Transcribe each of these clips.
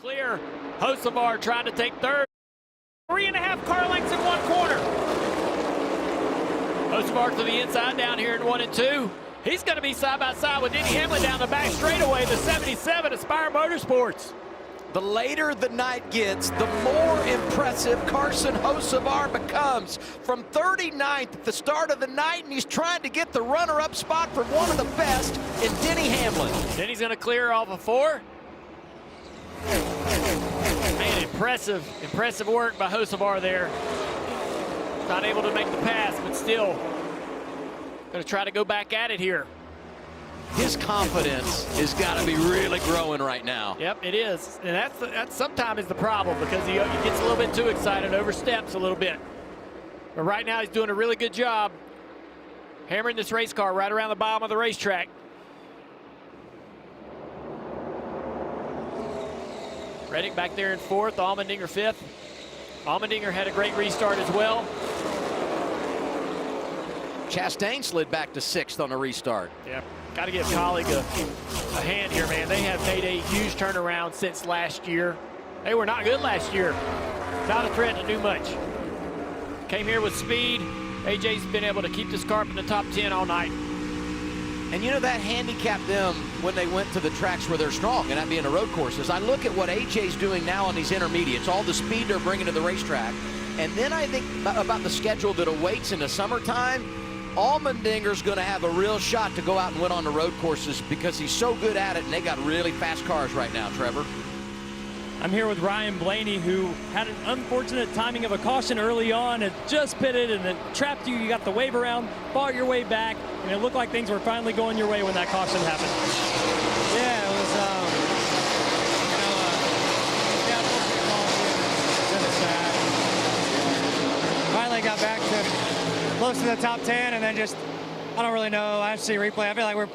clear. Hocevar trying to take third. 3.5 car lengths in one corner. Hocevar to the inside down here in 1 and 2. He's going to be side by side with Denny Hamlin down the back straightaway, the 77 Aspire Motorsports. The later the night gets, the more impressive Carson Hocevar becomes. From 39th at the start of the night, and he's trying to get the runner-up spot from one of the best in Denny Hamlin. Denny's going to clear off of 4. Man, impressive work by Hocevar there. Not able to make the pass, but still going to try to go back at it here. His confidence has got to be really growing right now. Yep, it is. And that's sometimes is the problem, because he gets a little bit too excited, oversteps a little bit. But right now he's doing a really good job hammering this race car right around the bottom of the racetrack. Reddick back there in 4th, Allmendinger 5th. Allmendinger had a great restart as well. Chastain slid back to 6th on a restart. Yep. Got to give Colleague a hand here, man. They have made a huge turnaround since last year. They were not good last year. Not a threat to do much. Came here with speed. AJ's been able to keep this car up in the top 10 all night. And you know, that handicapped them when they went to the tracks where they're strong, and that being the road courses. I look at what AJ's doing now on these intermediates, all the speed they're bringing to the racetrack, and then I think about the schedule that awaits in the summertime. Allmendinger's going to have a real shot to go out and win on the road courses because he's so good at it, and they got really fast cars right now, Trevor. I'm here with Ryan Blaney, who had an unfortunate timing of a caution early on and just pitted, and it trapped you. You got the wave around, fought your way back, and it looked like things were finally going your way when that caution happened. Yeah, it was, finally got back to close to the top 10, and then just, I don't really know. I see replay. I feel like we're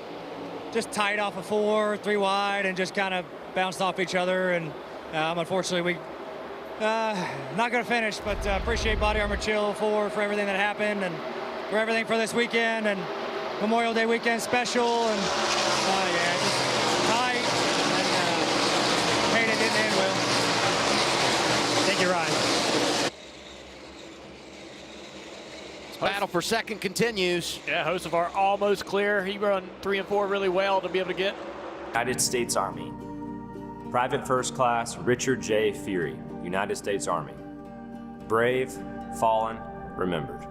just tight off of 4, 3 wide, and just kind of bounced off each other. And unfortunately, we not going to finish, but appreciate Body Armor Chill for everything that happened and for everything for this weekend and Memorial Day weekend special. And yeah, just tight, and hate it didn't end well. Thank you, Ryan. Battle for second continues. Yeah, Hocevar almost clear. He run 3 and 4 really well to be able to get. United States Army. Private First Class Richard J. Feary, United States Army. Brave, fallen, remembered.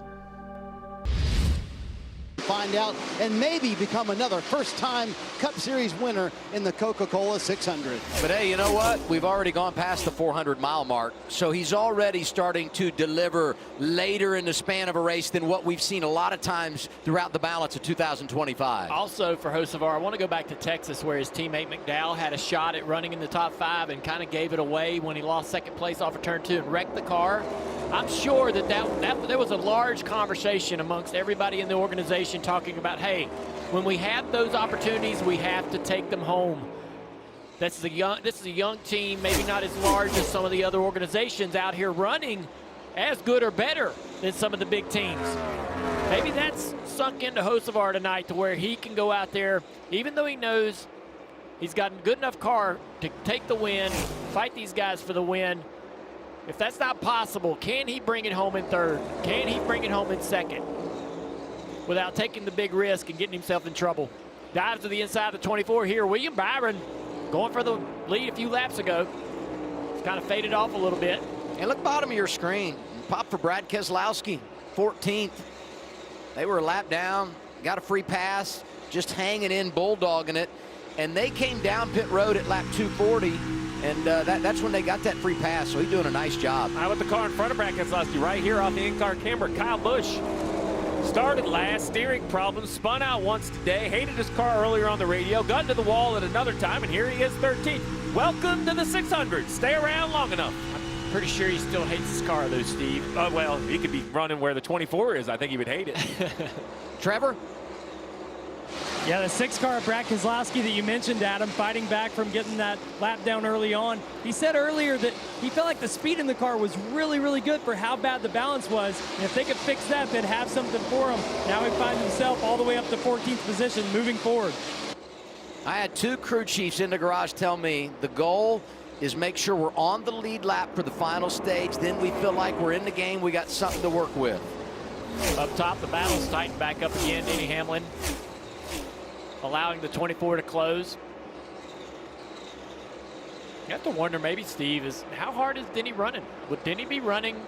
Find out and maybe become another first-time Cup Series winner in the Coca-Cola 600. But hey, you know what? We've already gone past the 400-mile mark, so he's already starting to deliver later in the span of a race than what we've seen a lot of times throughout the balance of 2025. Also for Hocevar, I want to go back to Texas, where his teammate McDowell had a shot at running in the top 5 and kind of gave it away when he lost second place off of turn 2 and wrecked the car. I'm sure that there was a large conversation amongst everybody in the organization talking about, hey, when we have those opportunities, we have to take them home. This is a young team, maybe not as large as some of the other organizations out here running as good or better than some of the big teams. Maybe that's sunk into Hocevar tonight to where he can go out there, even though he knows he's got a good enough car to take the win, fight these guys for the win. If that's not possible, can he bring it home in 3rd? Can he bring it home in 2nd? Without taking the big risk and getting himself in trouble. Dives to the inside of the 24 here. William Byron going for the lead a few laps ago. It's kind of faded off a little bit. And look bottom of your screen. Pop for Brad Keselowski, 14th. They were a lap down, got a free pass, just hanging in, bulldogging it. And they came down pit road at lap 240. And that's when they got that free pass, so he's doing a nice job. How about the car in front of Brad Keselowski right here off the in-car camera? Kyle Busch started last, steering problems, spun out once today, hated his car earlier on the radio, got into the wall at another time, and here he is 13th. Welcome to the 600. Stay around long enough. I'm pretty sure he still hates his car, though, Steve. Well, he could be running where the 24 is. I think he would hate it. Trevor? Yeah, the 6 car of Brad Keselowski that you mentioned, Adam, fighting back from getting that lap down early on. He said earlier that he felt like the speed in the car was really, really good for how bad the balance was. And if they could fix that, they'd have something for him. Now he finds himself all the way up to 14th position moving forward. I had 2 crew chiefs in the garage tell me the goal is make sure we're on the lead lap for the final stage. Then we feel like we're in the game. We got something to work with. Up top, the battle's tightened back up again. Denny Hamlin allowing the 24 to close. You have to wonder, maybe, Steve, is how hard is Denny running? Would Denny be running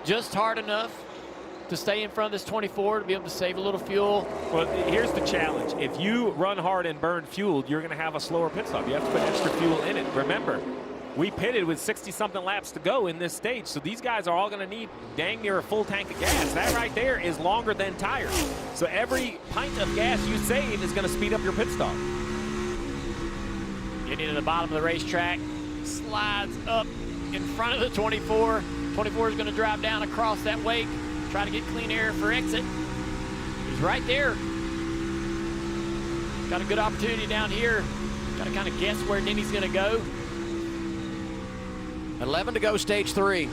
just hard enough to stay in front of this 24 to be able to save a little fuel? Well, here's the challenge. If you run hard and burn fuel, you're going to have a slower pit stop. You have to put extra fuel in it. Remember, we pitted with 60-something laps to go in this stage, so these guys are all going to need dang near a full tank of gas. That right there is longer than tires. So every pint of gas you save is going to speed up your pit stop. Getting to the bottom of the racetrack, slides up in front of the 24. 24 is going to drive down across that wake, try to get clean air for exit. He's right there. Got a good opportunity down here. Got to kind of guess where Denny's going to go. 11 to go, stage 3.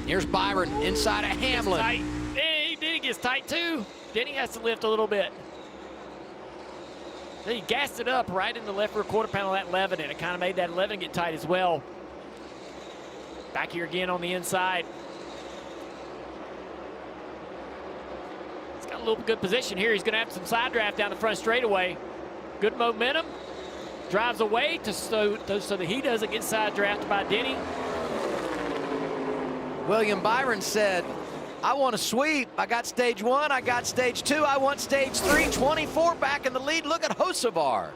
Here's Byron inside of Hamlin. Tight. Hey, Denny gets tight too. Denny has to lift a little bit. Then he gassed it up right in the left rear quarter panel of that 11, and it kind of made that 11 get tight as well. Back here again on the inside. He's got a little good position here. He's going to have some side draft down the front straightaway. Good momentum. Drives away so that he doesn't get side drafted by Denny. William Byron said, I want to sweep. I got stage 1, I got stage 2, I want stage 3. 24 back in the lead. Look at Hocevar.